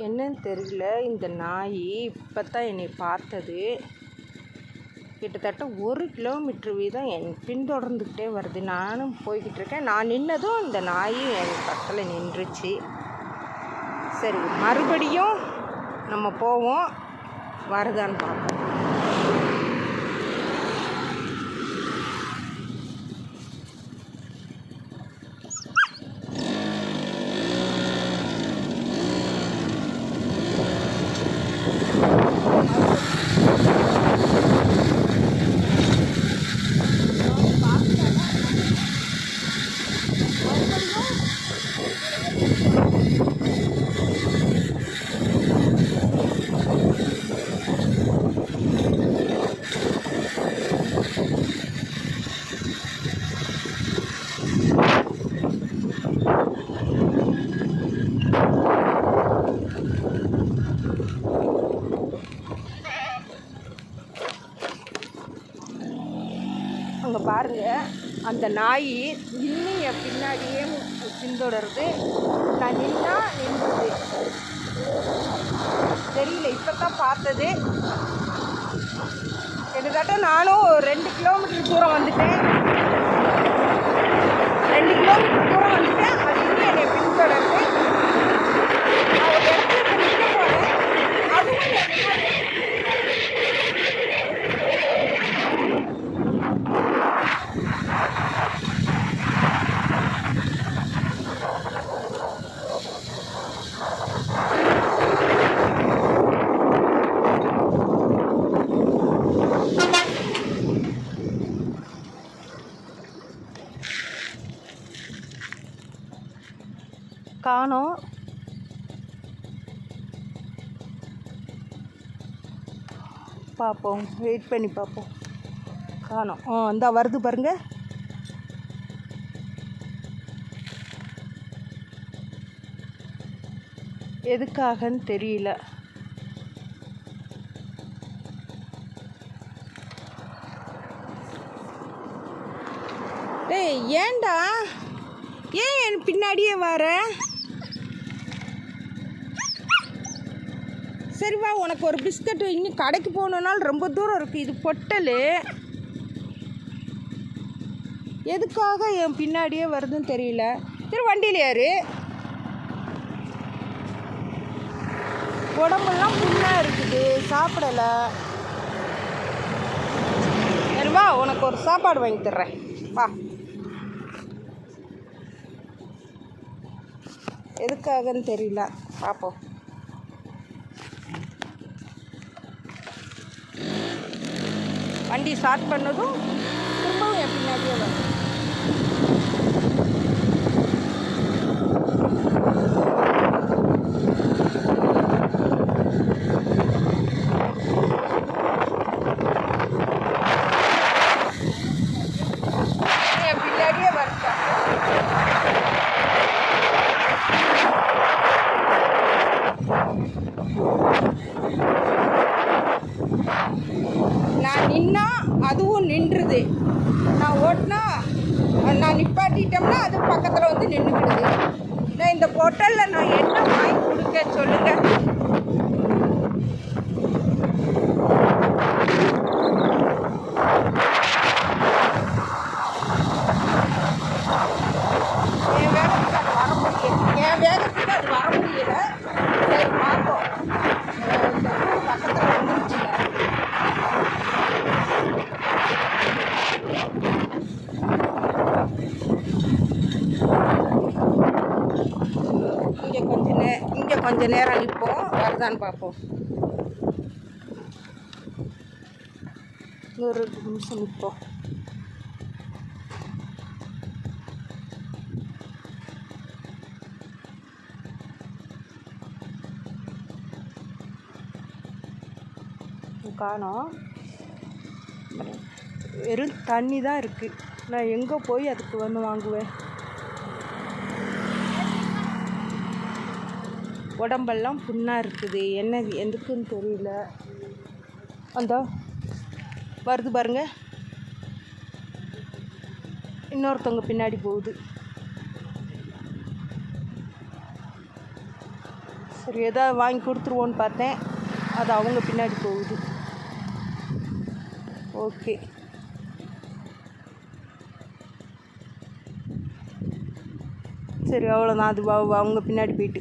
என்னன்னு தெரியல, இந்த நாய் இப்போ தான் என்னை பார்த்தது. கிட்டத்தட்ட 1 கிலோமீட்டர் வீதம் என் பின்தொடர்ந்துக்கிட்டே வருது. நானும் போய்கிட்டு இருக்கேன். நான் நின்னதும் இந்த நாய் என் பக்கத்தில் நின்றுச்சு. சரி, மறுபடியும் நம்ம போவோம், வருதான்னு பார்ப்போம். அங்கே பாருங்கள், அந்த நாய் இன்னும் என் பின்னாடியே பின்தொடருது. நான் நின்றுது. தெரியல, இப்போ தான் பார்த்தது. கிட்டத்தட்ட நானும் 2 கிலோமீட்டர் தூரம் வந்துட்டேன். 2 கிலோமீட்டர் தூரம் வந்துட்டேன். அது இன்னும் என்னை பின்தொடருது. நான் ஒரு இடத்துல நிற்க போகிறேன். அதுவும் காணோம். பார்ப்போம், வெயிட் பண்ணி பார்ப்போம். காணோம். இந்தா வருது பாருங்க. எதுக்காகன்னு தெரியல. டேய், ஏன்டா ஏன் என் பின்னாடியே வர? சரி வா, உனக்கு ஒரு பிஸ்கட்டு. இன்னும் கடைக்கு போகணுன்னாலும் ரொம்ப தூரம் இருக்குது. இது பொட்டல். எதுக்காக என் பின்னாடியே வருதுன்னு தெரியல. சரி, வண்டியில் ஏறு. உடம்பெல்லாம் புண்ணாக இருக்குது, சாப்பிடலை. சரி வா, உனக்கு ஒரு சாப்பாடு வாங்கி தர்றேன், வா. எதுக்காகன்னு தெரியல, பார்ப்போம். வண்டி ஸ்டார்ட் பண்ணதும் திரும்பவும் என் பின்னாடியே வரும். என் பின்னாடியே வரட்டா. நான் நின்னா அதுவும் நின்றுது. நான் ஓட்டினா, நான் நிப்பாட்டிட்டோம்னா அது பக்கத்தில் வந்து நின்றுக்கிடுது. நான் இந்த பொட்டலில் நான் என்ன வாங்கி கொடுக்க சொல்லுங்கள்? என் வேகத்துக்கு அது வர முடியல. சரி, பார்ப்போம். பக்கத்தில் வந்துருச்சு. இங்கே கொஞ்ச நேரம் நிற்போம், வருதான்னு பார்ப்போம். ஒரு 2 நிமிஷம் நிற்போம். காணோம். வெறும் தண்ணி தான் இருக்குது. நான் எங்கே போய் அதுக்கு வந்து வாங்குவேன்? உடம்பெல்லாம் புண்ணாக இருக்குது. என்ன எதுக்குன்னு தெரியல. அந்த வருது பாருங்க, இன்னொருத்தவங்க பின்னாடி போகுது. சரி எதாவது வாங்கி கொடுத்துருவோன்னு பார்த்தேன், அது அவங்க பின்னாடி போகுது. ஓகே, சரி அவ்வளோதான். அது அவங்க பின்னாடி போயிட்டு